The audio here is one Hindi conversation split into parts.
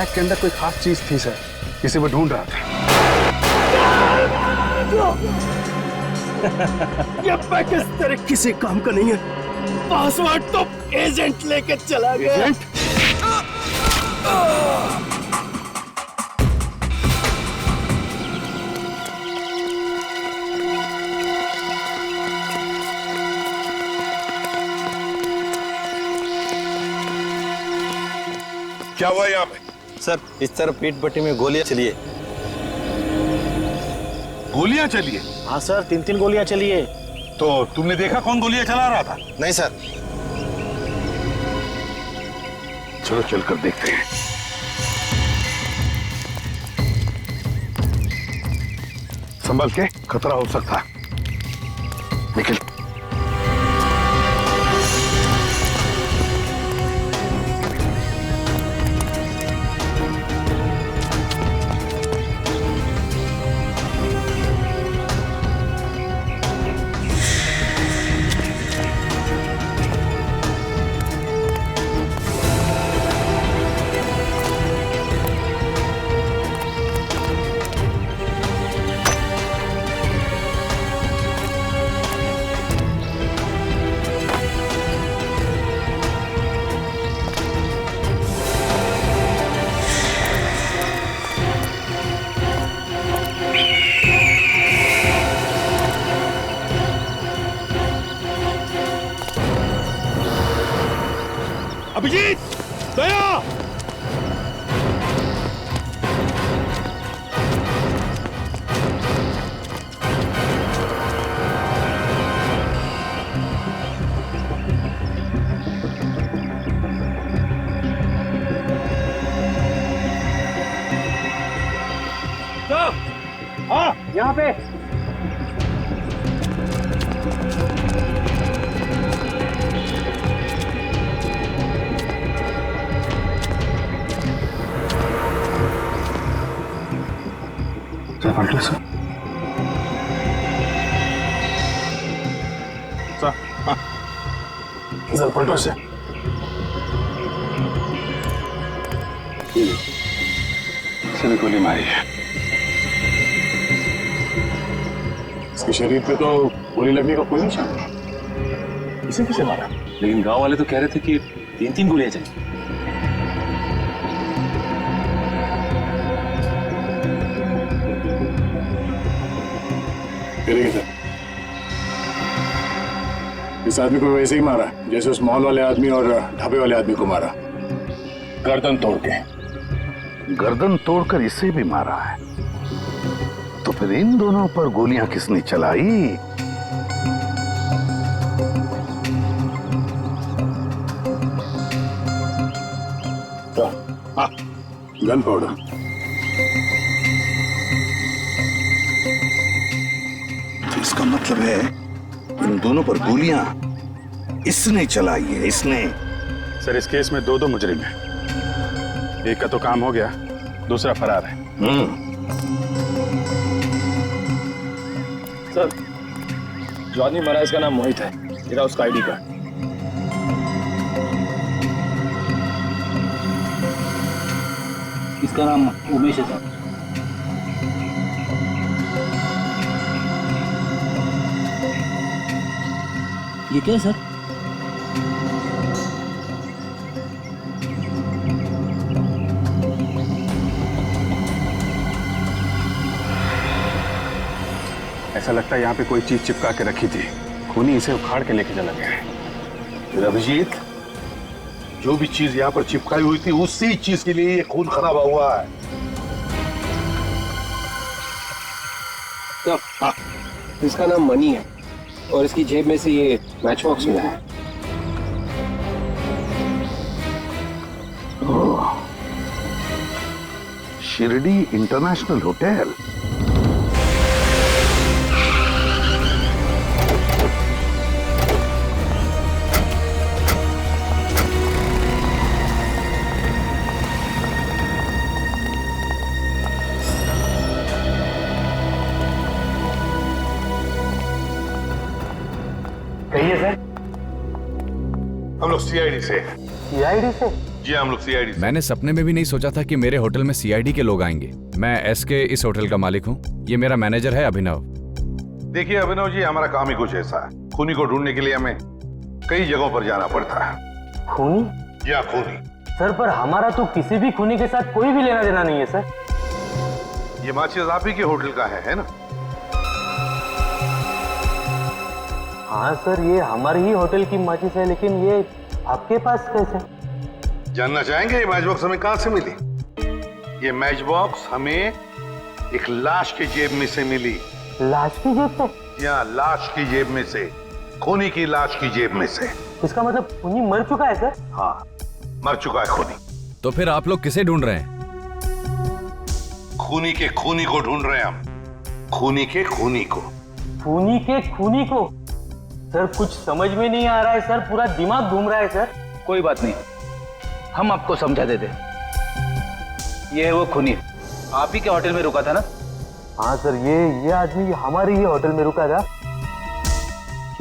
बैग के अंदर कोई खास चीज थी सर, जिसे वो ढूंढ रहा था। ये बैग इस तरह किसी काम का नहीं है। पासवर्ड तो एजेंट लेके चला गया। एजेंट? क्या हुआ यहाँ पे? सर इस तरफ पीठ पट्टी में गोलियां चली है। गोलियां चली है? हाँ सर, 3-3 गोलियां चली है। तो तुमने देखा कौन गोलियां चला रहा था? नहीं सर। चलो चलकर देखते हैं। संभल के, खतरा हो सकता है। निकल। अभिजीत, दया! हाँ, यहाँ पे। सर, सर पलटो से। इसने गोली मारी है। इसके शरीर पे तो गोली लगने का कोई निशान नहीं। इसे किसे मारा? लेकिन गांव वाले तो कह रहे थे कि 3-3 गोलियां चली। इस आदमी को वैसे ही मारा जैसे उस मॉल वाले आदमी और ढाबे वाले आदमी को मारा, गर्दन तोड़ के। गर्दन तोड़कर इसे भी मारा है, तो फिर इन दोनों पर गोलियां किसने चलाई? Gun powder. तो इसका मतलब है इन दोनों पर गोलियां इसने चलाई है, इसने। सर इस केस में 2 मुजरिम हैं। एक का तो काम हो गया, दूसरा फरार है। सर, जॉनी मरा, इसका नाम मोहित है। मेरा उसका आईडी कार्ड। इसका नाम उमेश है सर। ये क्या है सर? ऐसा लगता है यहाँ पे कोई चीज चिपका के रखी थी, खूनी इसे उखाड़ के लेके चला गया है। फिर अभिजीत, जो भी चीज यहाँ पर चिपकाई हुई थी उसी चीज के लिए ये खून खराब हुआ है। हाँ, इसका नाम मनी है और इसकी जेब में से ये मैच बॉक्स मिला है। Shirdi international hotel. हम लोग सीआईडी से। सीआईडी से? जी हम लोग सीआईडी। मैंने सपने में भी नहीं सोचा था कि मेरे होटल में सीआईडी के लोग आएंगे। मैं एसके इस होटल का मालिक हूँ। ये मेरा मैनेजर है अभिनव। देखिए अभिनव जी, हमारा काम ही कुछ ऐसा है। खूनी को ढूंढने के लिए हमें कई जगहों पर जाना पड़ता है। खूनी? या खूनी। सर पर हमारा तो किसी भी खूनी के साथ कोई भी लेना देना नहीं है सर। ये माचिस आप ही के होटल का है ना? हाँ सर, ये हमारे ही होटल की माचिस है, लेकिन ये आपके पास कैसे? जानना चाहेंगे ये मैच बॉक्स हमें कहां से मिली? ये मैच बॉक्स हमें एक लाश की जेब में से मिली। लाश की जेब से? या लाश की जेब में से, खूनी की लाश की जेब में से। इसका मतलब खूनी मर चुका है सर? हाँ, मर चुका है खूनी। तो फिर आप लोग किसे ढूंढ रहे हैं? खूनी के खूनी को ढूंढ रहे हैं हम। खूनी के खूनी को। खूनी के खूनी को? सर कुछ समझ में नहीं आ रहा है सर, पूरा दिमाग घूम रहा है सर। कोई बात नहीं, हम आपको समझा देते। ये है वो खूनी, आप ही के होटल में रुका था ना? हाँ सर, ये आदमी हमारे ही होटल में रुका था।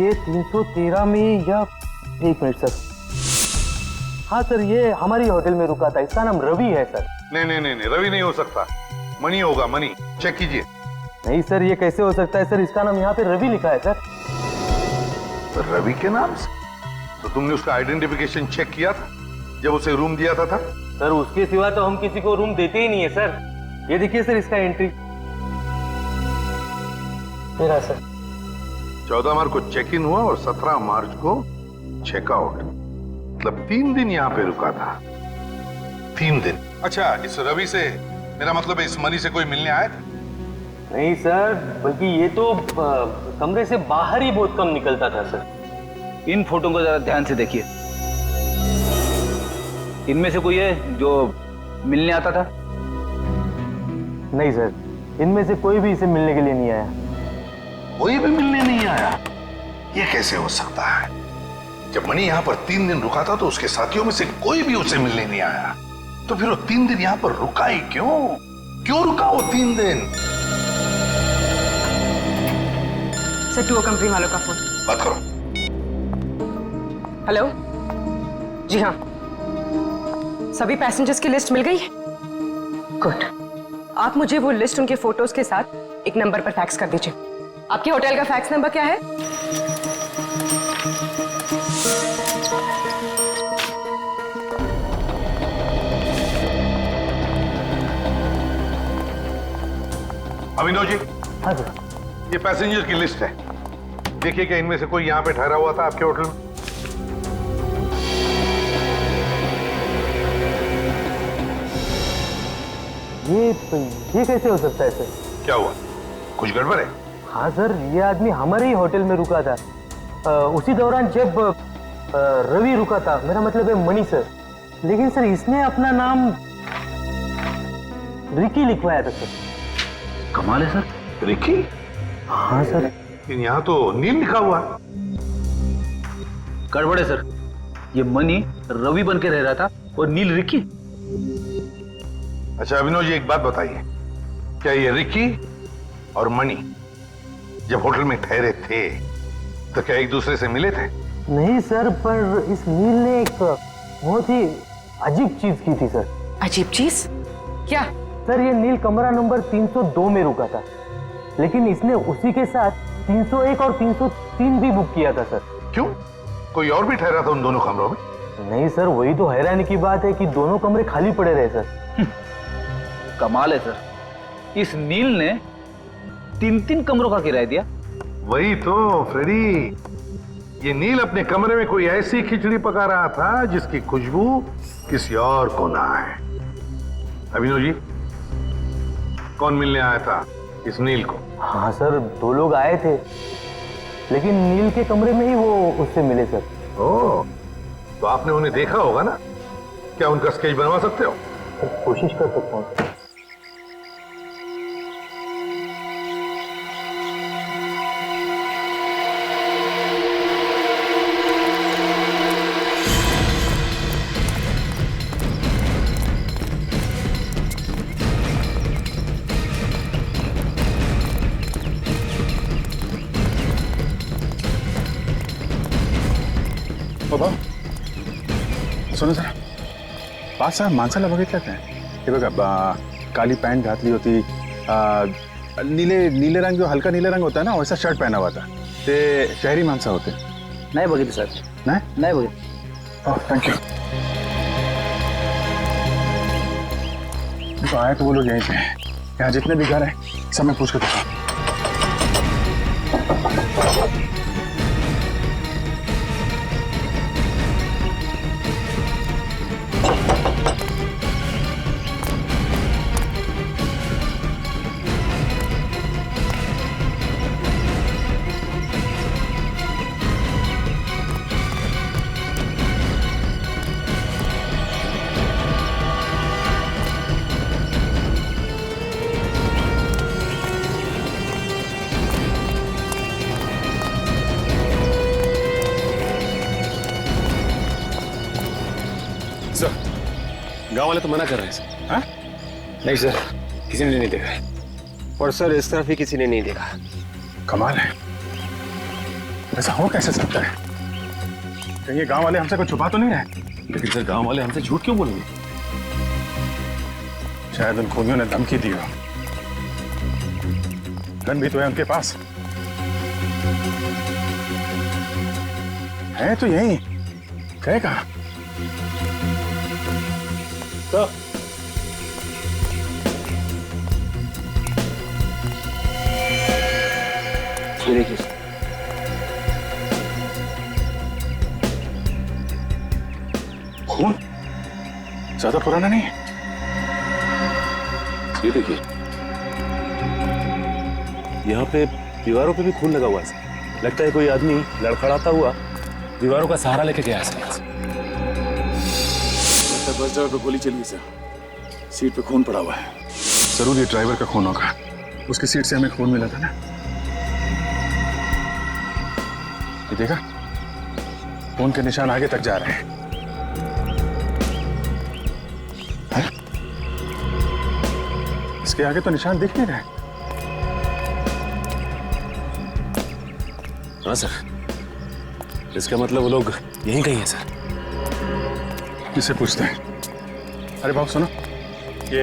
ये 313 में, या एक मिनट सर। हाँ सर, ये हमारी होटल में रुका था। इसका नाम रवि है सर। नहीं नहीं नहीं, रवि नहीं हो सकता, मणि होगा, मणि। चेक कीजिए। नहीं सर, ये कैसे हो सकता है सर? इसका नाम यहाँ पे रवि लिखा है सर। रवि के नाम से? तो तुमने उसका आइडेंटिफिकेशन चेक किया था जब उसे रूम दिया था? सर उसके सिवा तो हम किसी को रूम देते ही नहीं है सर। ये देखिए सर, इसका एंट्री मेरा सर। 14 मार्च को चेक इन हुआ और 17 मार्च को चेकआउट। मतलब 3 दिन यहाँ पे रुका था। 3 दिन। अच्छा, इस रवि से, मेरा मतलब है इस मनी से कोई मिलने आया था? नहीं सर, बल्कि ये तो कमरे से बाहर ही बहुत कम निकलता था सर। इन फोटो को जरा ध्यान से देखिए। इनमें से कोई है जो मिलने आता था? नहीं सर, इनमें से कोई भी इसे मिलने के लिए नहीं आया। कोई भी मिलने नहीं आया? ये कैसे हो सकता है? जब मणि यहाँ पर 3 दिन रुका था तो उसके साथियों में से कोई भी उसे मिलने नहीं आया। तो फिर वो 3 दिन यहाँ पर रुका ही क्यों? क्यों रुका वो 3 दिन? सर, टूर कंपनी वालों का फोन। बात करो। हेलो। जी हाँ, सभी पैसेंजर्स की लिस्ट मिल गई है? गुड। आप मुझे वो लिस्ट उनके फोटोज के साथ एक नंबर पर फैक्स कर दीजिए। आपके होटल का फैक्स नंबर क्या है? अभिनव जी। हाँ सर। ये पैसेंजर की लिस्ट है। देखिए क्या इनमें से कोई यहाँ पे ठहरा हुआ था आपके होटल में? ये कैसे हो सकता है सर? क्या हुआ? कुछ गड़बड़ है? हाँ सर, ये आदमी हमारे ही होटल में रुका था। उसी दौरान जब रवि रुका था, मेरा मतलब है मणि सर। लेकिन सर इसने अपना नाम रिकी लिखवाया था सर। कमाल है सर। रिकी? हाँ सर। लेकिन यहाँ तो नील लिखा हुआ है। गड़बड़ है सर, ये मनी रवि बन के रह रहा था और नील रिकी। अच्छा अभिनव जी, एक बात बताइए, क्या ये रिकी और मणि जब होटल में ठहरे थे तो क्या एक दूसरे से मिले थे? नहीं सर, पर इस नील ने एक बहुत ही अजीब चीज की थी सर। अजीब चीज? क्या? सर ये नील कमरा नंबर 302 में रुका था, लेकिन इसने उसी के साथ 301 और 303 भी बुक किया था सर। क्यों? कोई और भी ठहरा था उन दोनों कमरों में? नहीं सर, वही तो हैरानी की बात है कि दोनों कमरे खाली पड़े रहे सर। कमाल है सर, इस नील ने 3 कमरों का किराया दिया। वही तो फ्रेडी, ये नील अपने कमरे में कोई ऐसी खिचड़ी पका रहा था जिसकी खुशबू किसी और को ना आए। अभिनव जी, कौन मिलने आया था इस नील को? हाँ सर, 2 लोग आए थे, लेकिन नील के कमरे में ही वो उससे मिले सर। ओह, तो आपने उन्हें देखा होगा ना? क्या उनका स्केच बनवा सकते हो? कोशिश कर सकता हूँ। बाबा सुनो जरा, पाच-सहा माणसाला बघितलं काय? हे बघा, काली पैंट घातली होती, नीले रंग, जो हल्का नीले रंग होता है ना, वैसा शर्ट पहना हुआ था. ते शहरी माणसं होते. नाही बघितलं सर. नाही बघितलं. ओह, थैंक यू. तो आए तो वो लोग यहीं पे. यहाँ जितने भी घर हैं सब मैं पूछ कर देखता हूँ. गांव वाले तो मना कर रहे हैं सर. हाँ? नहीं सर, किसी ने नहीं देखा. और सर इस तरफ भी किसी ने नहीं देखा. कमाल है, ऐसा हो कैसे सकता है? कहीं ये गांव वाले हमसे कुछ छुपा तो नहीं रहे? लेकिन सर गांव वाले हमसे झूठ क्यों बोलेंगे? शायद उन खूनियों ने धमकी दी हो. गन भी तो है उनके पास. है तो यही, गए कहाँ? तो देखिए खून ज्यादा पुराना नहीं है. ये देखिए, यहाँ पे दीवारों पे भी खून लगा हुआ है. लगता है कोई आदमी लड़खड़ाता हुआ दीवारों का सहारा लेके गया है सर. बस ड्राइवर पे गोली चली सर. सीट पे खून पड़ा हुआ है. जरूर ये ड्राइवर का खून होगा. उसकी सीट से हमें खून मिला था ना. ये देखा, खून के निशान आगे तक जा रहे हैं. इसके आगे तो निशान दिख नहीं रहे. हाँ सर, इसका मतलब वो लोग यहीं कहीं है सर. किससे पूछते हैं? अरे बाबू सुनो, ये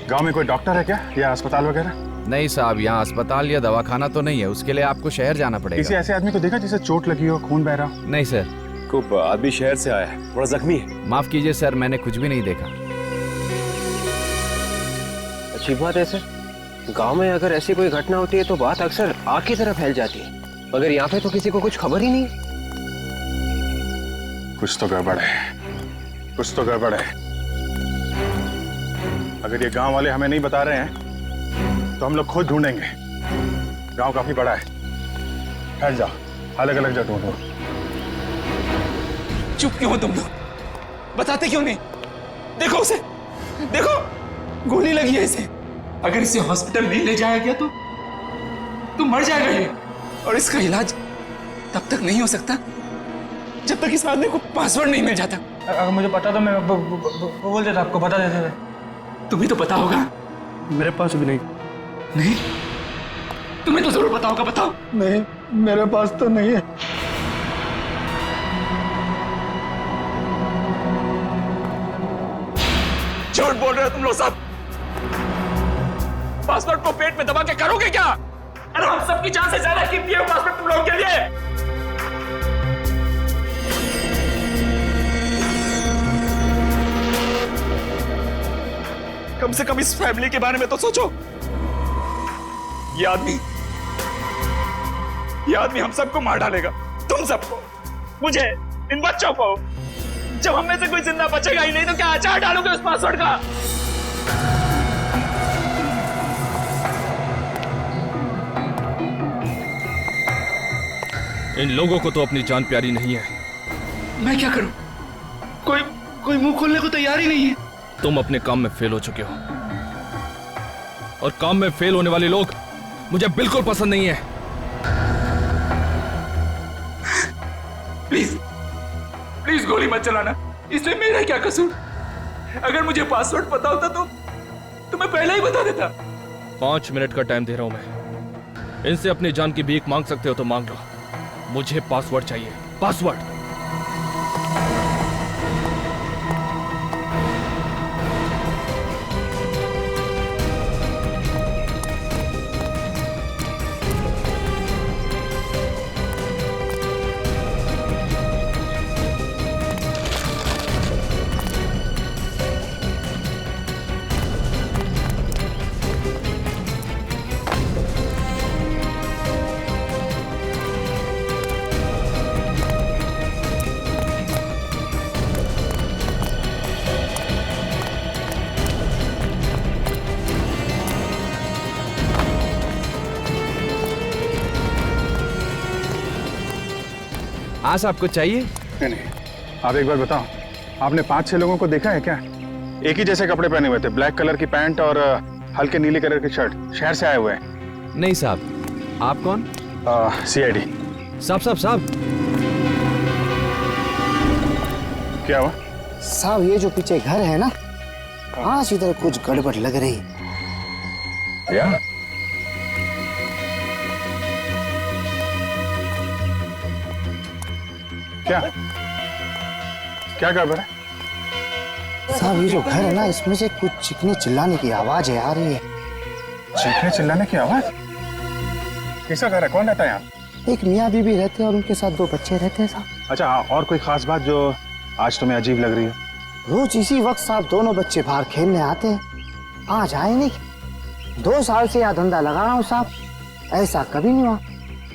गांव में कोई डॉक्टर है क्या, या अस्पताल वगैरह? नहीं साहब, यहाँ अस्पताल या दवाखाना तो नहीं है. उसके लिए आपको शहर जाना किसी पड़ेगा. ऐसे आदमी को देखा जिसे चोट लगी हो, खून बह रहा हो? नहीं सर. को आदमी शहर से आया है, थोड़ा जख्मी है. माफ कीजिए सर, मैंने कुछ भी नहीं देखा. अच्छी बात है सर. गांव में अगर ऐसी कोई घटना होती है तो बात अक्सर आग की तरह फैल जाती है. मगर यहाँ पे तो किसी को कुछ खबर ही नहीं. कुछ तो गड़बड़ है, कुछ तो गड़बड़ है. अगर ये गांव वाले हमें नहीं बता रहे हैं तो हम लोग खुद ढूंढेंगे. गांव काफी बड़ा है. ठहर जाओ, अलग अलग जगह ढूंढो. चुप क्यों हो तुम लोग? बताते क्यों नहीं? देखो उसे, देखो, गोली लगी है इसे. अगर इसे हॉस्पिटल नहीं ले जाया गया तो मर जाएगा ये. और इसका इलाज तब तक नहीं हो सकता जब तक इस आदमी को पासवर्ड नहीं मिल जाता. अगर मुझे पता तो मैं बोल देता, आपको बता देते थे. तुम्हें तो पता होगा. मेरे पास भी नहीं. नहीं, तुम्हें तो जरूर पता होगा. बताओ. नहीं, मेरे पास तो नहीं है. झूठ बोल रहे हो तुम लोग सब. पासवर्ड को पेट में दबा के करोगे क्या? अरे हम सबकी जान से ज्यादा कीमती है पासवर्ड तुम लोगों के लिए. कम से कम इस फैमिली के बारे में तो सोचो. ये आदमी हम सबको मार डालेगा. तुम सबको, मुझे, इन बच्चों को. जब हम में से कोई जिंदा बचेगा ही नहीं तो क्या अचार डालोगे उस पासवर्ड का? इन लोगों को तो अपनी जान प्यारी नहीं है. मैं क्या करूं? कोई मुंह खोलने को तैयार ही नहीं है. तुम अपने काम में फेल हो चुके हो, और काम में फेल होने वाले लोग मुझे बिल्कुल पसंद नहीं है. प्लीज गोली मत चलाना. इसमें मेरा क्या कसूर? अगर मुझे पासवर्ड पता होता तो मैं पहले ही बता देता. 5 मिनट का टाइम दे रहा हूं मैं. इनसे अपनी जान की भीख मांग सकते हो तो मांग लो. मुझे पासवर्ड चाहिए. पासवर्ड. हाँ साहब, कुछ चाहिए? नहीं, आप एक बार बताओ, आपने 5-6 लोगों को देखा है क्या? एक ही जैसे कपड़े पहने हुए थे, ब्लैक कलर की पैंट और हल्के नीले कलर की शर्ट, शहर से आए हुए हैं। नहीं साहब। आप कौन? CID। साहब। क्या हुआ? साहब ये जो पीछे घर है ना, आज इधर कुछ गड़बड़ लग रही। क्या? क्या गड़बड़ है? साहब ये जो घर है ना, इसमें से कुछ चीखने चिल्लाने की आवाज आ रही है। चीखने चिल्लाने की आवाज? किसका घर है? कौन रहता है यहाँ? एक मियाँ बीबी रहते हैं और उनके साथ 2 बच्चे रहते हैं साहब। अच्छा, और कोई खास बात जो आज तुम्हें अजीब लग रही है? रोज इसी वक्त साहब दोनों बच्चे बाहर खेलने आते हैं, आज आए नहीं। 2 साल से यह धंधा लगा रहा हूँ साहब, ऐसा कभी नहीं हुआ।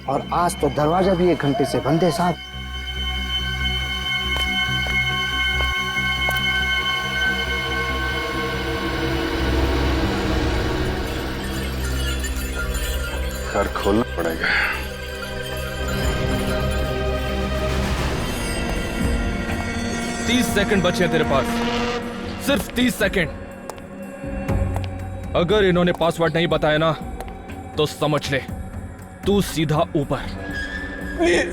और आज तो दरवाजा भी 1 घंटे से बंद है साहब। घर खोलना पड़ेगा। तीस सेकंड बचे हैं तेरे पास, सिर्फ 30 सेकंड। अगर इन्होंने पासवर्ड नहीं बताया ना तो समझ ले तू सीधा ऊपर। प्लीज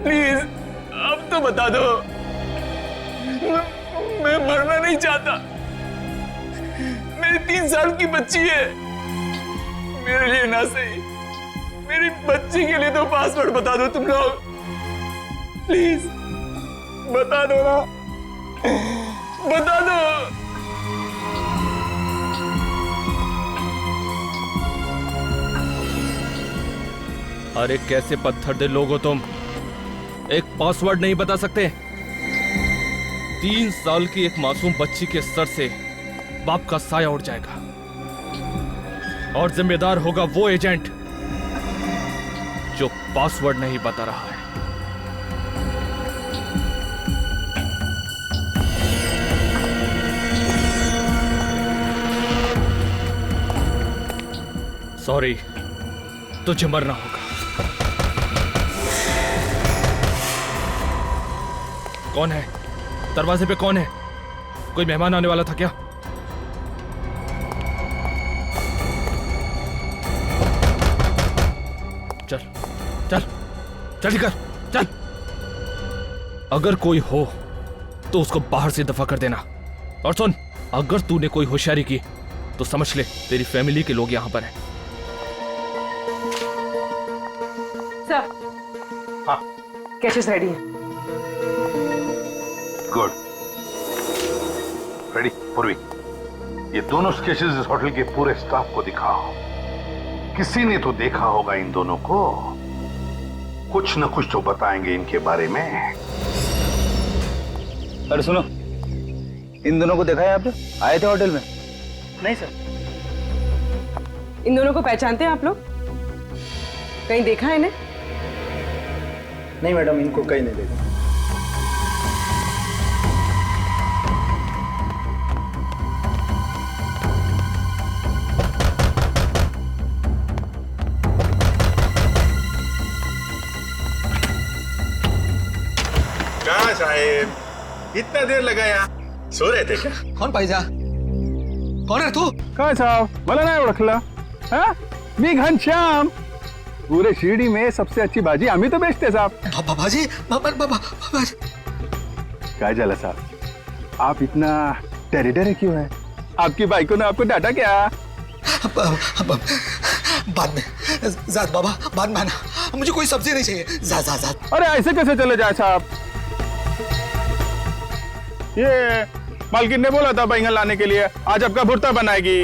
प्लीज अब तो बता दो, मैं मरना नहीं चाहता। मेरी 3 साल की बच्ची है, मेरे लिए ना सही मेरी बच्ची के लिए तो पासवर्ड बता दो तुम लोग, प्लीज बता दो ना, बता दो। अरे कैसे पत्थर दिल लोग हो तुम, एक पासवर्ड नहीं बता सकते? 3 साल की एक मासूम बच्ची के सर से बाप का साया उड़ जाएगा और जिम्मेदार होगा वो एजेंट जो पासवर्ड नहीं बता रहा है। सॉरी, तुझे मरना होगा। कौन है? दरवाजे पे कौन है? कोई मेहमान आने वाला था क्या? चल चल जल्दी कर, चल। अगर कोई हो तो उसको बाहर से दफा कर देना। और सुन, अगर तूने कोई होशियारी की तो समझ ले तेरी फैमिली के लोग यहां पर हैं। सर, हाँ, कैशेस रेडी है। गुड। रेडी पूर्वी, ये दोनों स्केचेस इस होटल के पूरे स्टाफ को दिखाओ। किसी ने तो देखा होगा इन दोनों को, कुछ न कुछ तो बताएंगे इनके बारे में। अरे सुनो, इन दोनों को देखा है आपने? आए थे होटल में? नहीं सर। इन दोनों को पहचानते हैं आप लोग? कहीं देखा है इन्हें? नहीं मैडम, इनको कहीं नहीं देखा। कहाँ साहेब, इतना देर लगाया? सो रहे थे क्या? कौन भाईजान? कौन है तू? काय साहब, मला नाही ओळखलं? हाँ? मी घनश्याम, पूरे शिरडी में सबसे अच्छी भाजी आम्ही तो बेचते साहब। भाजी काय झालं साहब, आप इतना टेरिडर क्यों है? आपकी बाइको ने आपको डांटा क्या? बाद में जात बाबा, बाद में आना, मुझे कोई सब्जी नहीं चाहिए। जा। अरे ऐसे कैसे चले जाए साहब? ये मालकिन ने बोला था बैंगन लाने के लिए, आज आपका भुर्ता बनाएगी।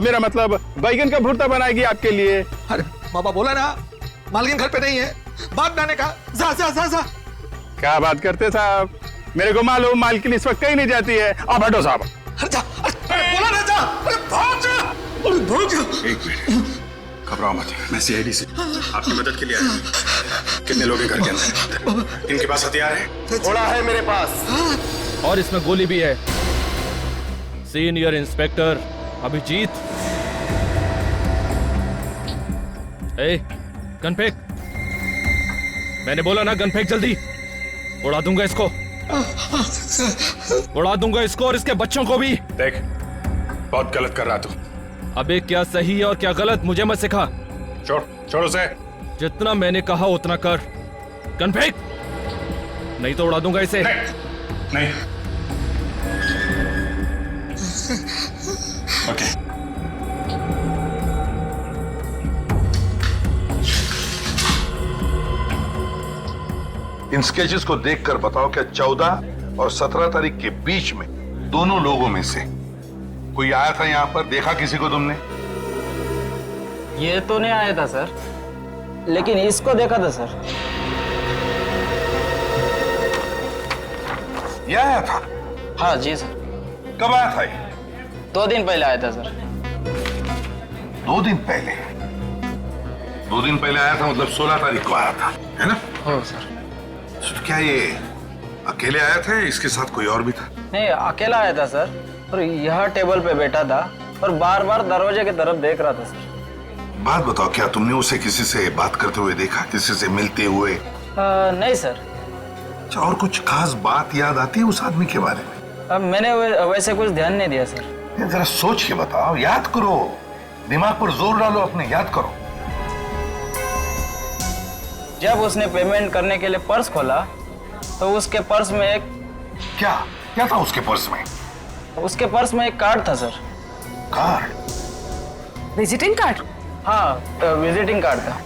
मेरा मतलब बैंगन का भुर्ता बनाएगी आपके लिए। अरे बाबा बोला ना, मालकिन घर पे नहीं है, बाद में आने का। जा। क्या बात करते साहब, मेरे को मालूम मालकिन इस वक्त कहीं नहीं जाती है। आप हटो साहब। अरे जा, अरे बोला ना जा, अरे भाग जा। एक मिनट, घबराओ मत, मैं CID से आपकी मदद के लिए आया हूं। कितने लोग हैं घर के अंदर? इनके पास हथियार है? थोड़ा है मेरे पास, और इसमें गोली भी है। Senior inspector Abhijit. गन फेंक, मैंने बोला ना गन फेंक जल्दी, उड़ा दूंगा इसको, उड़ा दूंगा इसको और इसके बच्चों को भी। देख, बहुत गलत कर रहा तू। अबे क्या सही है और क्या गलत मुझे मत सिखा। छोड़ उसे। जितना मैंने कहा उतना कर। गन फेंक, नहीं तो उड़ा दूंगा इसे। नहीं। ओके। इन स्केचेस को देखकर बताओ क्या 14 और 17 तारीख के बीच में दोनों लोगों में से कोई आया था यहां पर? देखा किसी को तुमने? ये तो नहीं आया था सर, लेकिन इसको देखा था सर। ये आया था? हाँ जी सर। कब आया था ये? 2 दिन पहले आया था सर। 2 दिन पहले? 2 दिन पहले आया था मतलब 16 तारीख को आया था, है ना? हो सर। तो क्या ये अकेले आया था, इसके साथ कोई और भी था? नहीं, अकेला आया था सर, और यह टेबल पे बैठा था और बार बार दरवाजे की तरफ देख रहा था सर। बात बताओ, क्या तुमने उसे किसी से बात करते हुए देखा, किसी से मिलते हुए? नहीं सर। अच्छा, और कुछ खास बात याद आती है उस आदमी के बारे में? मैंने वैसे कुछ ध्यान नहीं दिया सर। जरा सोच के बताओ, याद करो, दिमाग पर जोर डालो अपने, याद करो। जब उसने पेमेंट करने के लिए पर्स खोला तो उसके पर्स में एक क्या था उसके पर्स में? उसके पर्स में एक कार्ड था सर। कार्ड? Visiting card? हाँ, विजिटिंग कार्ड था।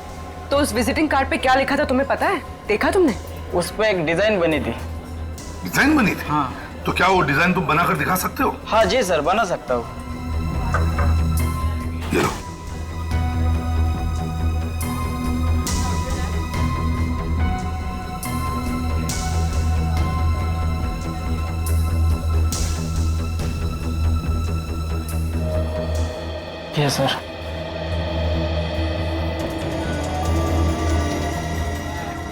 तो उस विजिटिंग कार्ड पे क्या लिखा था तुम्हें पता है? देखा तुमने? उस पे एक डिजाइन बनी थी। डिजाइन बनी थी? हाँ। तो क्या वो डिजाइन तुम बनाकर दिखा सकते हो? हाँ जी सर, बना सकता हूँ। ये लो। ये सर।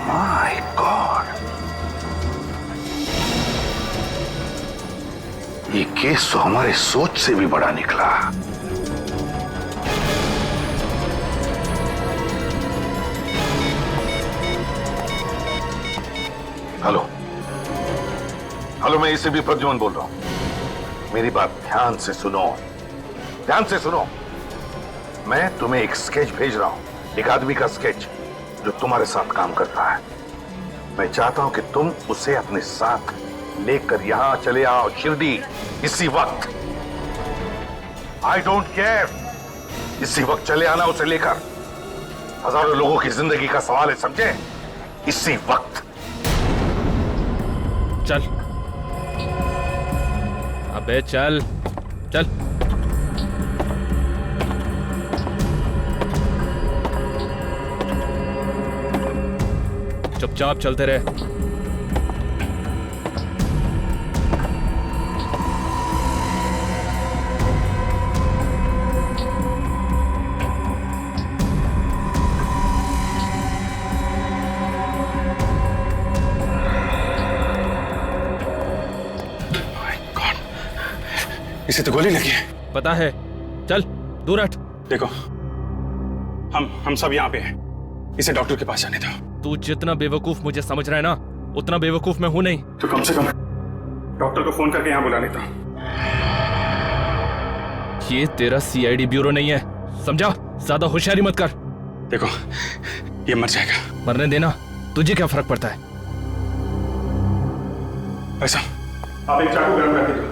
माय गॉड, ये केस तो हमारे सोच से भी बड़ा निकला। हेलो हेलो, मैं इसे भी प्रद्युमन बोल रहा हूं। मेरी बात ध्यान से सुनो, ध्यान से सुनो। मैं तुम्हें एक स्केच भेज रहा हूं, एक आदमी का स्केच जो तुम्हारे साथ काम करता है। मैं चाहता हूं कि तुम उसे अपने साथ लेकर यहां चले आओ, शिरडी, इसी वक्त। आई डोंट केयर, इसी वक्त चले आना उसे लेकर। हजारों लोगों की जिंदगी का सवाल है, समझे? इसी वक्त चल। अबे चल चल। चुपचाप चलते रहे। इसे तो गोली लगी है। पता है, चल दूर हट। देखो, हम सब यहाँ पे हैं। इसे डॉक्टर के पास जाने दो। तू जितना बेवकूफ मुझे समझ रहा है ना, उतना बेवकूफ मैं हूं नहीं। तो कम से कम डॉक्टर को फोन करके यहाँ बुला लेता। ये तेरा सीआईडी ब्यूरो नहीं है, समझा? ज्यादा होशियारी मत कर। देखो, ये मर जाएगा। मरने देना, तुझे क्या फर्क पड़ता है? ऐसा, आप एक चाकू गर्म करके दो,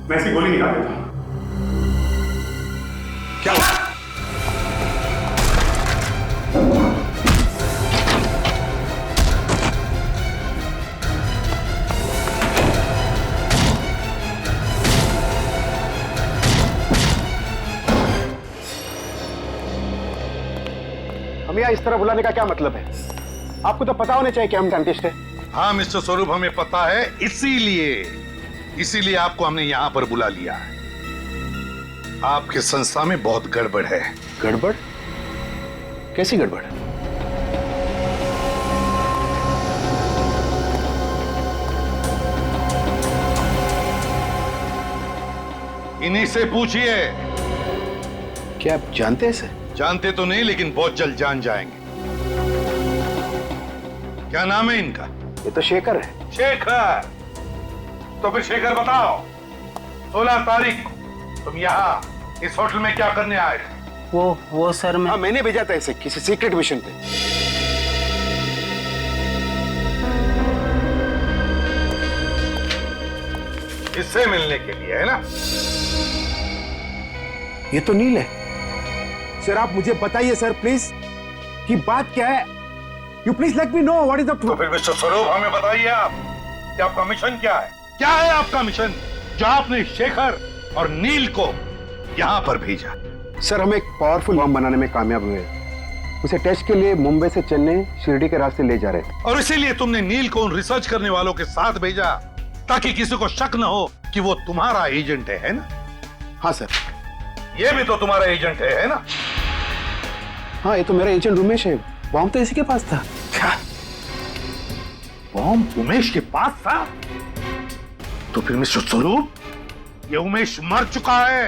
मैं इसकी गोली निकाल देता हूं। क्या हुआ? हमें यहाँ इस तरह बुलाने का क्या मतलब है? आपको तो पता होना चाहिए कि हम डेंटिस्ट हैं। हाँ मिस्टर स्वरूप, हमें पता है, इसीलिए आपको हमने यहां पर बुला लिया है। आपके संस्था में बहुत गड़बड़ है। गड़बड़? कैसी गड़बड़? इन्हीं से पूछिए। क्या आप जानते हैं इसे? जानते तो नहीं, लेकिन बहुत जल्द जान जाएंगे। क्या नाम है इनका? ये तो शेखर है। शेखर? तो फिर शेखर बताओ, 16 तारीख को तुम यहाँ इस होटल में क्या करने आए थे? वो सर मैं मैंने भेजा था इसे किसी सीक्रेट मिशन पे। इससे मिलने के लिए, है ना? ये तो नील है। सर आप मुझे बताइए सर प्लीज कि बात क्या है। You please let me know what is the तो फिर मिस्टर स्वरूप हमें बताइए आप कि आपका मिशन क्या है? क्या है आपका मिशन जो आपने शेखर और नील को यहाँ पर भेजा? सर हम एक पावरफुल बम बनाने में कामयाब हुए। उसे टेस्ट के लिए मुंबई से चेन्नई शिरडी के रास्ते ले जा रहे। और इसीलिए तुमने नील को उन रिसर्च करने वालों के साथ भेजा ताकि किसी को शक न हो कि वो तुम्हारा एजेंट है ना? हाँ सर। ये भी तो तुम्हारा एजेंट है ना? हाँ ये तो मेरा एजेंट उमेश है। बॉम्ब तो इसी के पास था। क्या बॉम्ब उमेश के पास था? तो फिर मिस्टर स्वरूप, ये उमेश मर चुका है।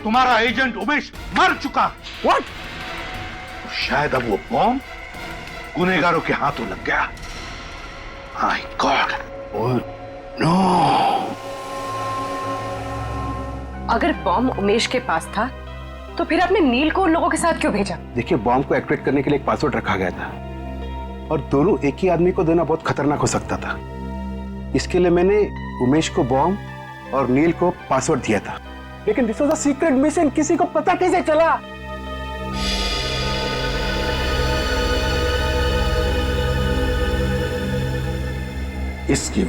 तुम्हारा एजेंट उमेश मर चुका। व्हाट? तो शायद अब वो बॉम्ब गुनहगारों के हाथों लग गया। My God. Oh no. अगर बॉम्ब उमेश के पास था तो फिर आपने नील को उन लोगों के साथ क्यों भेजा? देखिए बॉम्ब को एक्टिवेट करने के लिए एक पासवर्ड रखा गया था और दोनों एक ही आदमी को देना बहुत खतरनाक हो सकता था। इसके लिए मैंने उमेश को बॉम्ब और नील को पासवर्ड दिया था। लेकिन this was a secret mission, किसी को पता कैसे चला? इसकी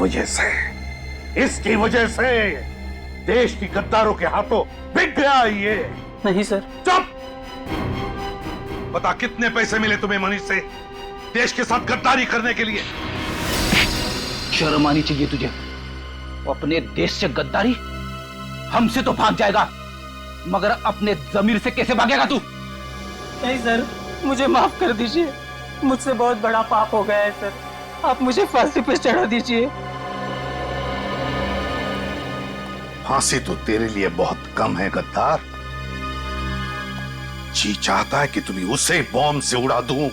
वजह से देश की गद्दारों के हाथों बिक गया ये। नहीं सर। चुप! बता कितने पैसे मिले तुम्हें मनीष से देश के साथ गद्दारी करने के लिए? शर्म आनी चाहिए तुझे। अपने देश से गद्दारी? हमसे तो भाग जाएगा, मगर अपने जमीर से कैसे भागेगा तू? नहीं सर, मुझे माफ कर दीजिए। मुझसे बहुत बड़ा पाप हो गया है सर। आप मुझे फांसी पे चढ़ा दीजिए। फांसी तो तेरे लिए बहुत कम है गद्दार। जी चाहता है कि तुम्हें उसे बॉम्ब से उड़ा दूं,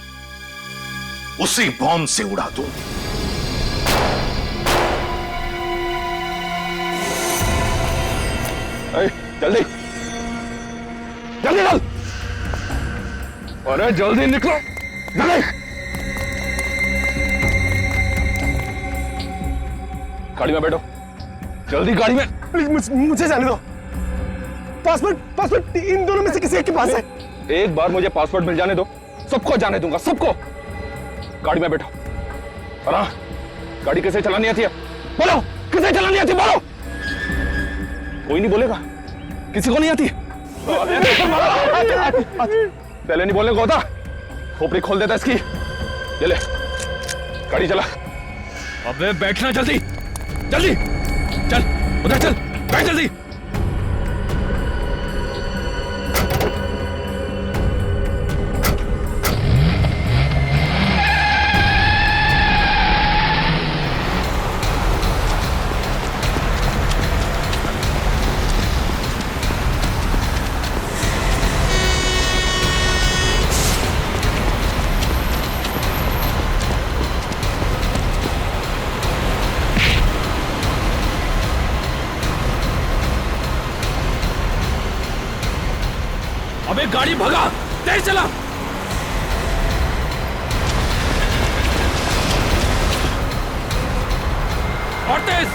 उसी बॉम्ब से उड़ा दूं। जल्दी जल्दी चल। अरे जल्दी निकलो, जल्दी। गाड़ी में बैठो, जल्दी गाड़ी में। प्लीज मुझे जाने दो। पासपोर्ट इन दोनों में से किसी एक के पास है। एक बार मुझे पासपोर्ट मिल जाने दो, सबको जाने दूंगा, सबको। गाड़ी में बैठो। और हाँ, गाड़ी कैसे चलानी आती है? बोलो, कैसे चलानी आती है? बोलो। कोई नहीं बोलेगा, किसी को नहीं आती। पहले नहीं बोलने को होता, खोपड़ी खोल देता इसकी। ले ले, गाड़ी चला। अबे बैठना जल्दी, जल्दी चल, उधर चल, बैठ जल्दी। अबे गाड़ी भगा, तेज चला। और तेज।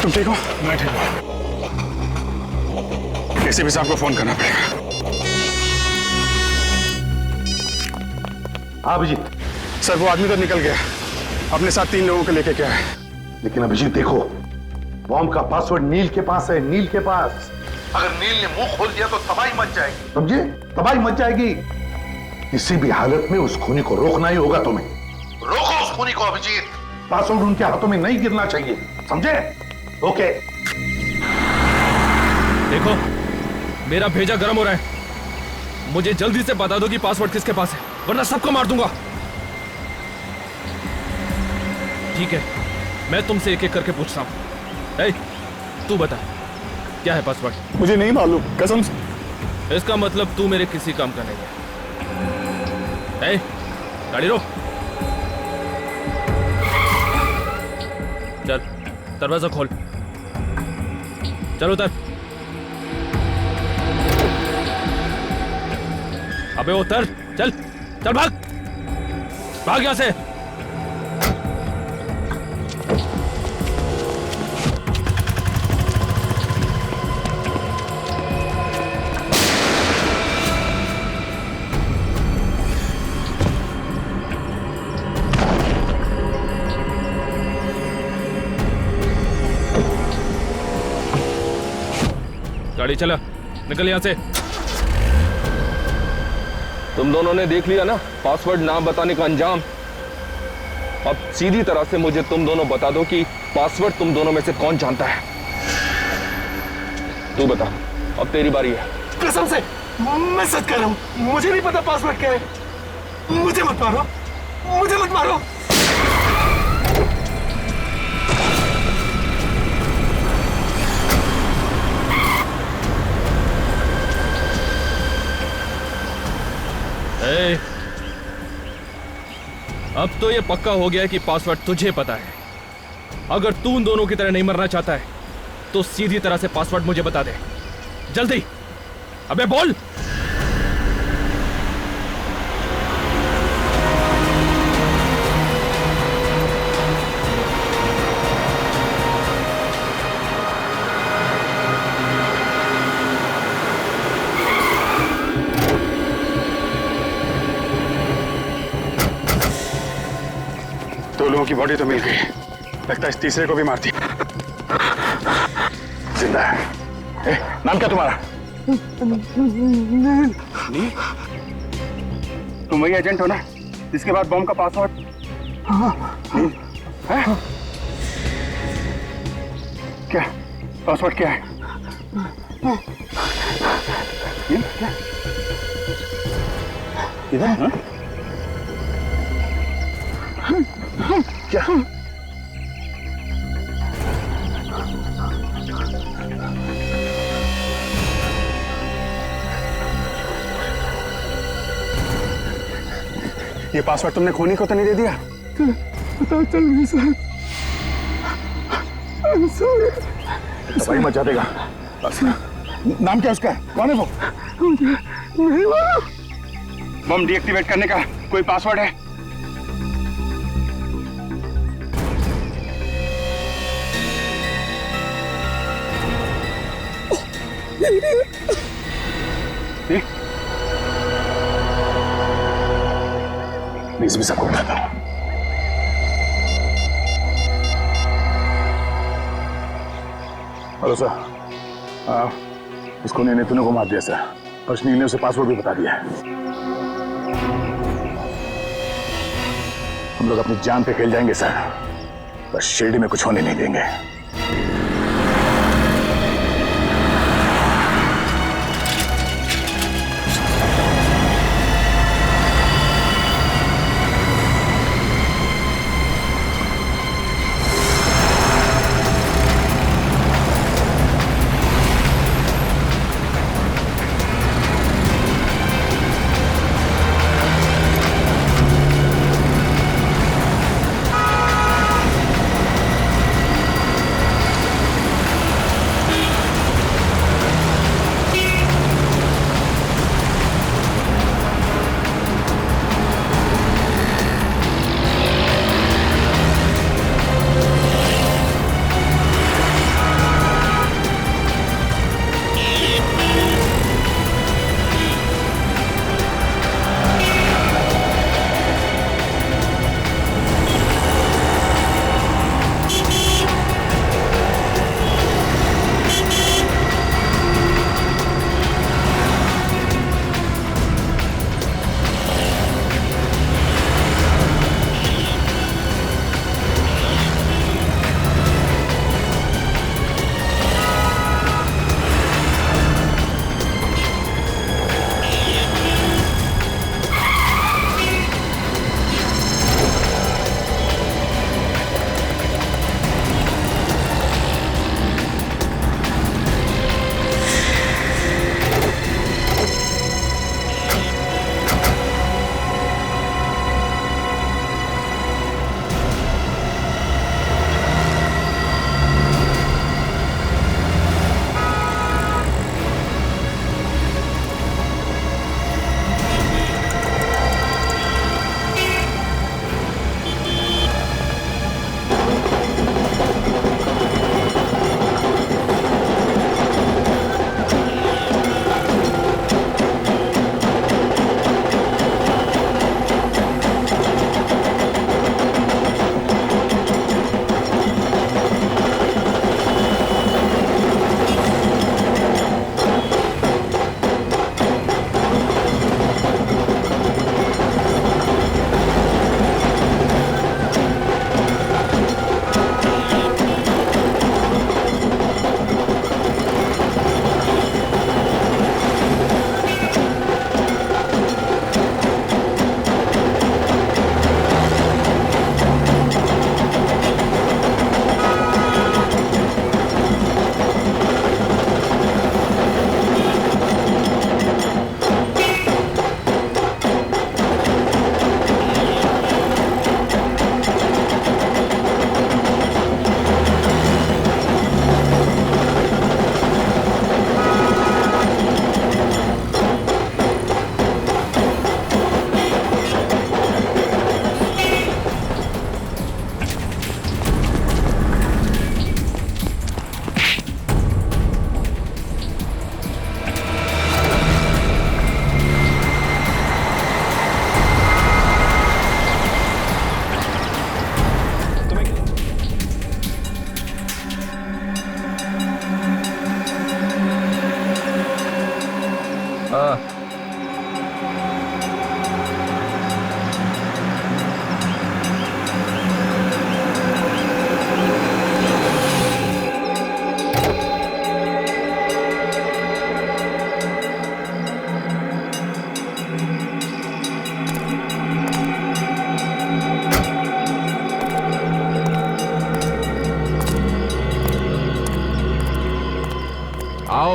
तुम ठीक हो? मैं ठीक हूँ। एसीपी साहब को फोन करना पड़ेगा। अभिजीत। सर वो आदमी तो निकल गया, अपने साथ 3 लोगों को लेके क्या है। लेकिन अभिजीत देखो, बॉम्ब का पासवर्ड नील के पास है, नील के पास। अगर नील ने मुंह खोल दिया तो तबाही मच जाएगी, समझे? तबाही मच जाएगी। किसी भी हालत में उस खूनी को रोकना ही होगा तुम्हें। रोको उस खूनी को अभिजीत। पासवर्ड उनके हाथों में नहीं गिरना चाहिए, समझे? ओके। देखो, मेरा भेजा गर्म हो रहा है, मुझे जल्दी से बता दो कि पासवर्ड किसके पास है, वरना सबको मार दूंगा। ठीक है, मैं तुमसे एक एक करके पूछ रहा हूं। ए, तू बता, क्या है पासवर्ड? मुझे नहीं मालूम, कसम से। इसका मतलब तू मेरे किसी काम का नहीं है। ए, गाड़ी रोक। चल, दरवाजा खोल। चल उतर। अबे उतर, चल चल, भाग भाग यहां से। गाड़ी चला, निकल यहां से। तुम दोनों ने देख लिया ना पासवर्ड ना बताने का अंजाम। अब सीधी तरह से मुझे तुम दोनों बता दो कि पासवर्ड तुम दोनों में से कौन जानता है। तू बता, अब तेरी बारी है। कसम से मैं सच कह रहा हूं, मुझे नहीं पता पासवर्ड क्या है। मुझे मत मारो, मुझे मत मारो। ए, अब तो ये पक्का हो गया है कि पासवर्ड तुझे पता है। अगर तू उन दोनों की तरह नहीं मरना चाहता है तो सीधी तरह से पासवर्ड मुझे बता दे, जल्दी। अबे बोल। दो लोगों की बॉडी तो मिल गई, लगता है इस तीसरे को भी मार दिया। जिंदा है। ए, नाम क्या तुम्हारा? नील? तुम वही एजेंट हो ना जिसके बाद बॉम्ब का पासवर्ड? नील, है? क्या पासवर्ड क्या है? नील, क्या? इधर? हाँ? क्या? ये पासवर्ड तुमने खोनी को तो नहीं दे दिया? पता चल गया सर। दवाई मचा देगा। नाम क्या उसका? कौन है वो? बम डीएक्टिवेट करने का कोई पासवर्ड है? प्लीज भी सबको बताता हूं। हेलो सर, इसको ने तूने को मार दिया सर, और नील ने उसे पासवर्ड भी बता दिया है। हम लोग अपनी जान पे खेल जाएंगे सर, पर शिरडी में कुछ होने नहीं देंगे।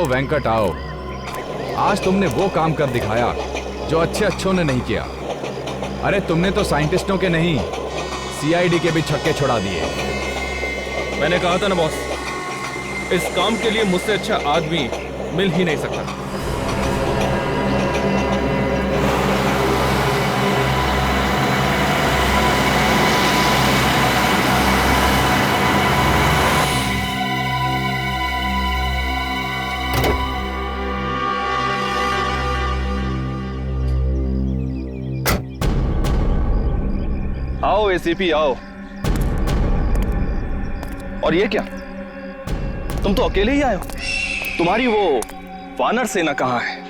आओ वेंकट आओ। आज तुमने वो काम कर दिखाया जो अच्छों ने नहीं किया। अरे तुमने तो साइंटिस्टों के नहीं, सीआईडी के भी छक्के छुड़ा दिए। मैंने कहा था ना बॉस, इस काम के लिए मुझसे अच्छा आदमी मिल ही नहीं सकता। आओ एसीपी आओ। और ये क्या, तुम तो अकेले ही आए हो? तुम्हारी वो वानर सेना कहाँ है?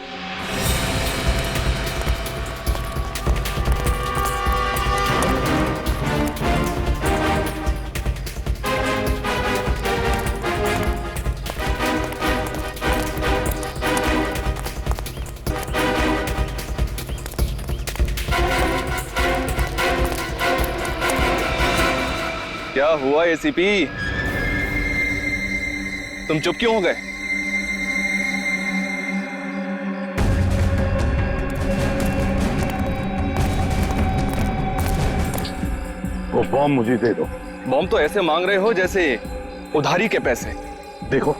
क्या हुआ एसीपी, तुम चुप क्यों हो गए? वो बॉम्ब मुझे दे दो। बॉम्ब तो ऐसे मांग रहे हो जैसे उधारी के पैसे। देखो,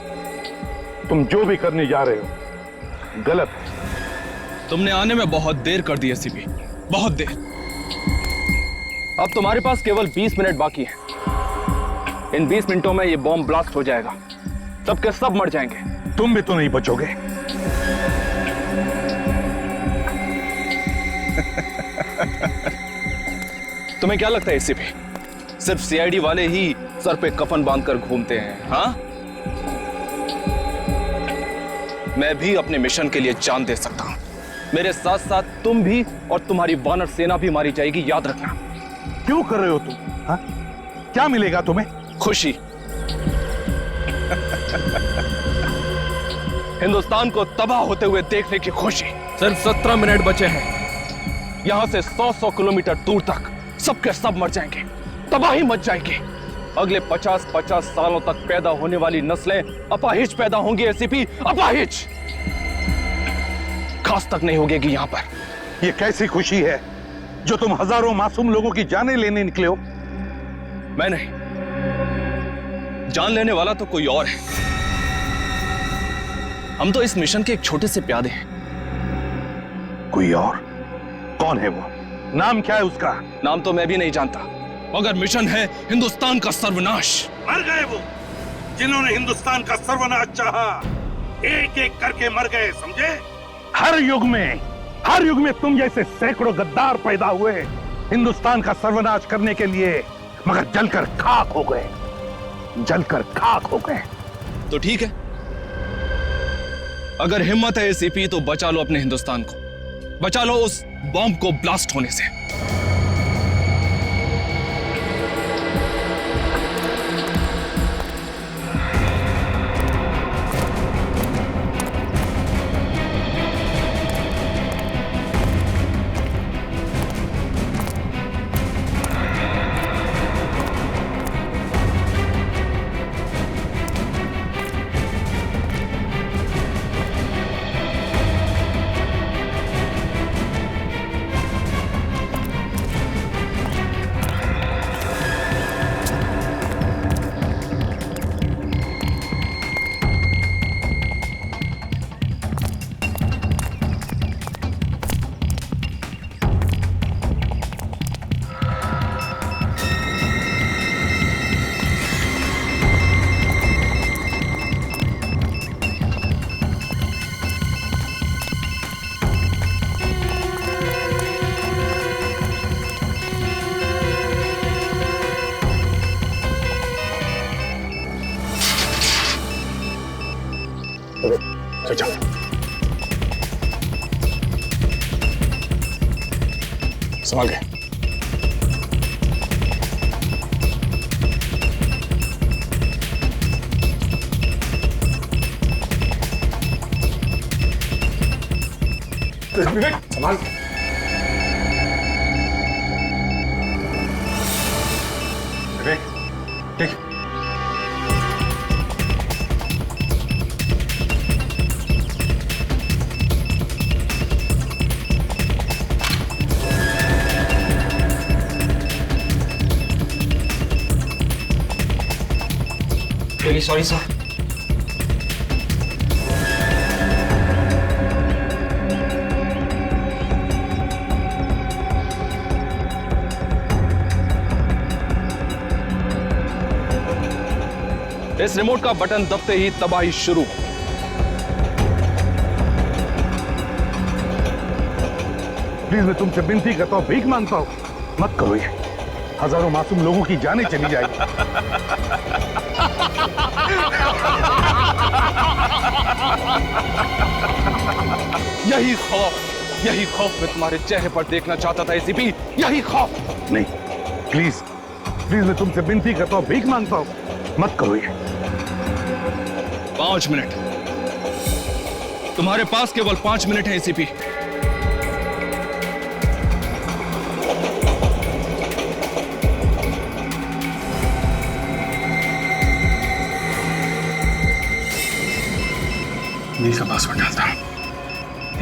तुम जो भी करने जा रहे हो गलत है। तुमने आने में बहुत देर कर दी एसीपी, बहुत देर। अब तुम्हारे पास केवल 20 मिनट बाकी है। इन 20 मिनटों में ये बॉम्ब ब्लास्ट हो जाएगा, सबके सब मर जाएंगे। तुम भी तो नहीं बचोगे। तुम्हें क्या लगता है एसीपी, सिर्फ सीआईडी वाले ही सर पे कफन बांधकर घूमते हैं? हाँ, मैं भी अपने मिशन के लिए जान दे सकता हूं। मेरे साथ साथ तुम भी और तुम्हारी वानर सेना भी मारी जाएगी, याद रखना। क्यों कर रहे हो तुम? हाँ? क्या मिलेगा तुम्हें? खुशी। हिंदुस्तान को तबाह होते हुए देखने की खुशी। सिर्फ 17 मिनट बचे हैं। यहां से 100 किलोमीटर दूर तक सबके सब मर जाएंगे, तबाही मच जाएगी। अगले 50 सालों तक पैदा होने वाली नस्लें अपाहिज पैदा होंगी एसीपी, अपाहिज। खास तक नहीं होगी यहां पर। ये कैसी खुशी है जो तुम हजारों मासूम लोगों की जानें लेने निकले हो? मैं नहीं, जान लेने वाला तो कोई और है। हम तो इस मिशन के एक छोटे से प्यादे हैं। कोई और? कौन है वो? नाम क्या है उसका? नाम तो मैं भी नहीं जानता, मगर मिशन है हिंदुस्तान का सर्वनाश। मर गए वो जिन्होंने हिंदुस्तान का सर्वनाश चाहा, एक एक करके मर गए, समझे? हर युग में तुम जैसे सैकड़ों गद्दार पैदा हुए हिंदुस्तान का सर्वनाश करने के लिए, मगर जलकर खाक हो गए, जलकर खाक हो गए। तो ठीक है, अगर हिम्मत है एसीपी तो बचा लो अपने हिंदुस्तान को, बचा लो उस बॉम्ब को ब्लास्ट होने से। चल संभाल के। विवेक संभाल के। विवेक ठीक। Very sorry sir. इस रिमोट का बटन दबते ही तबाही शुरू। प्लीज मैं तुमसे विनती करता हूँ, भीख मांगता हूँ, मत करो ये। हजारों मासूम लोगों की जानें चली जाएगी। यही खौफ मैं तुम्हारे चेहरे पर देखना चाहता था एसीपी, यही खौफ। नहीं, प्लीज प्लीज मैं तुमसे विनती करता हूँ, भीख मांगता हूँ, मत करो ये। 5 मिनट, तुम्हारे पास केवल 5 मिनट है एसीपी। नील का पासवर्ड डालता हूं।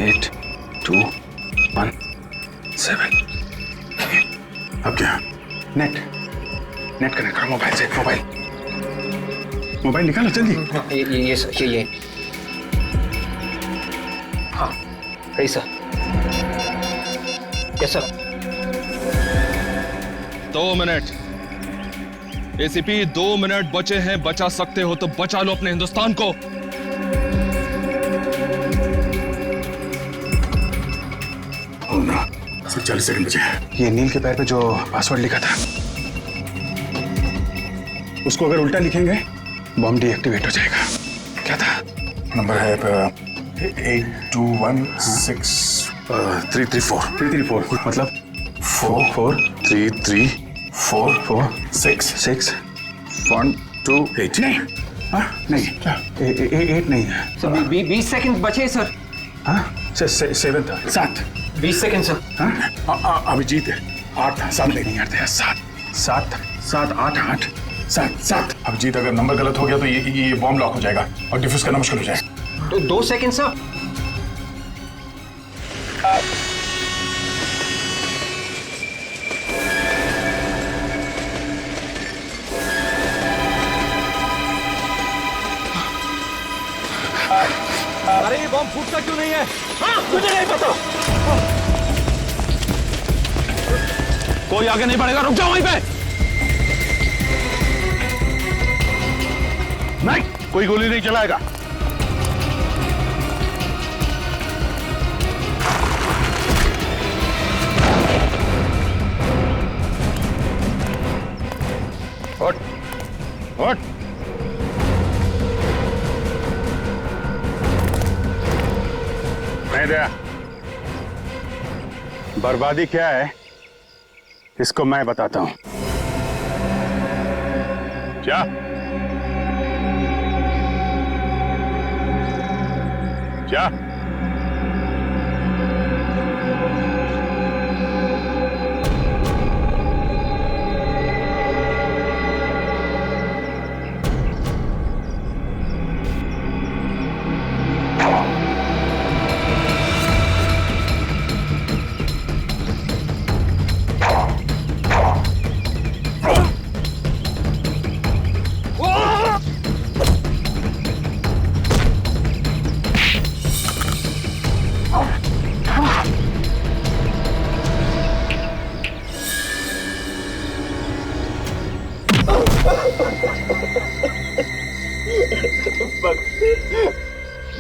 8 2 1 7। अब क्या? नेट कनेक्ट करो मोबाइल से। मोबाइल निकालो जल्दी। ये हाँ सही sir. Yes sir. 2 minute ACP, 2 minute बचे हैं। बचा सकते हो तो बचा लो अपने हिंदुस्तान को। सिर्फ 40 सेकंड बचे। ये नील के पैर पे जो पासवर्ड लिखा था, उसको अगर उल्टा लिखेंगे बॉम्ब डीएक्टिवेट हो जाएगा। क्या था? नंबर है 8216 मतलब 4433446 नहीं। हाँ नहीं, 8 नहीं है। 20 सेकंड बचे सर। हाँ 7 था। 7 20 सेकंड सर। हाँ अभिजीत 8 था। 7 नहीं यार, 7 8 7। अभिजीत अगर नंबर गलत हो गया तो ये बॉम्ब लॉक हो जाएगा और डिफ्यूज करना मुश्किल हो जाएगा। तो 2 सेकंड सर। अरे ये बॉम्ब फूटता क्यों नहीं है? हाँ, मुझे नहीं पता। कोई आगे नहीं बढ़ेगा, रुक जाओ वहीं पे। नहीं, कोई गोली नहीं चलाएगा। हट। नहीं दया, बर्बादी क्या है इसको मैं बताता हूं। क्या? क्या?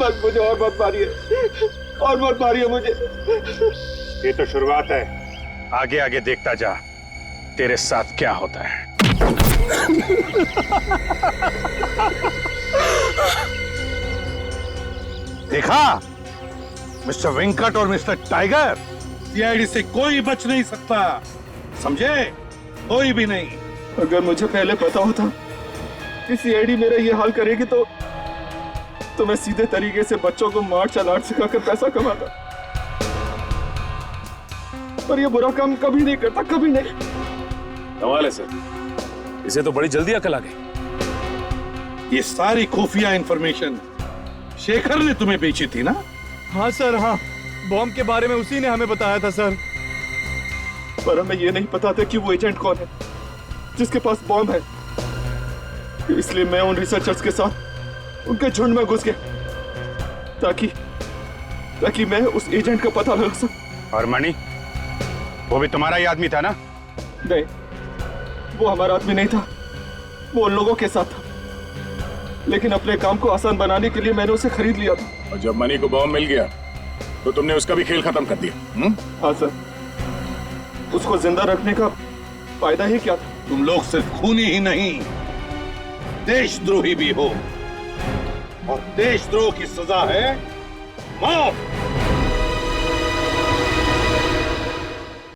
बस मुझे और मत मारिए, और मत मारिए मुझे। ये तो शुरुआत है, आगे आगे देखता जा तेरे साथ क्या होता है। देखा मिस्टर वेंकट और मिस्टर टाइगर, सीआईडी से कोई बच नहीं सकता, समझे? कोई भी नहीं। अगर मुझे पहले पता होता कि सीआईडी मेरा ये हाल करेगी तो मैं सीधे तरीके से बच्चों को मार्शल आर्ट सिखाकर पैसा कमाता, पर ये बुरा काम कभी नहीं करता, कभी नहीं। कमाल है सर, इसे तो बड़ी जल्दी अकल आ गई। ये सारी खुफिया इंफॉर्मेशन शेखर ने तुम्हें बेची थी ना? हाँ सर, हाँ, बॉम्ब के बारे में उसी ने हमें बताया था सर। पर हमें ये नहीं पता था कि वो एजेंट कौन है जिसके पास बॉम्ब है। इसलिए मैं उन रिसर्चर्स के साथ उनके झुंड में घुस गया ताकि मैं उस एजेंट का पता लगा सकूं। और मणि, वो भी तुम्हारा ही आदमी था ना? नहीं, वो हमारा आदमी नहीं था, वो उन लोगों के साथ था। लेकिन अपने काम को आसान बनाने के लिए मैंने उसे खरीद लिया था। और जब मनी को बॉम्ब मिल गया तो तुमने उसका भी खेल खत्म कर दिया। हाँ सर, उसको जिंदा रखने का फायदा ही क्या था? तुम लोग सिर्फ खूनी ही नहीं, देशद्रोही भी हो, और देशद्रोह की सजा है मौत।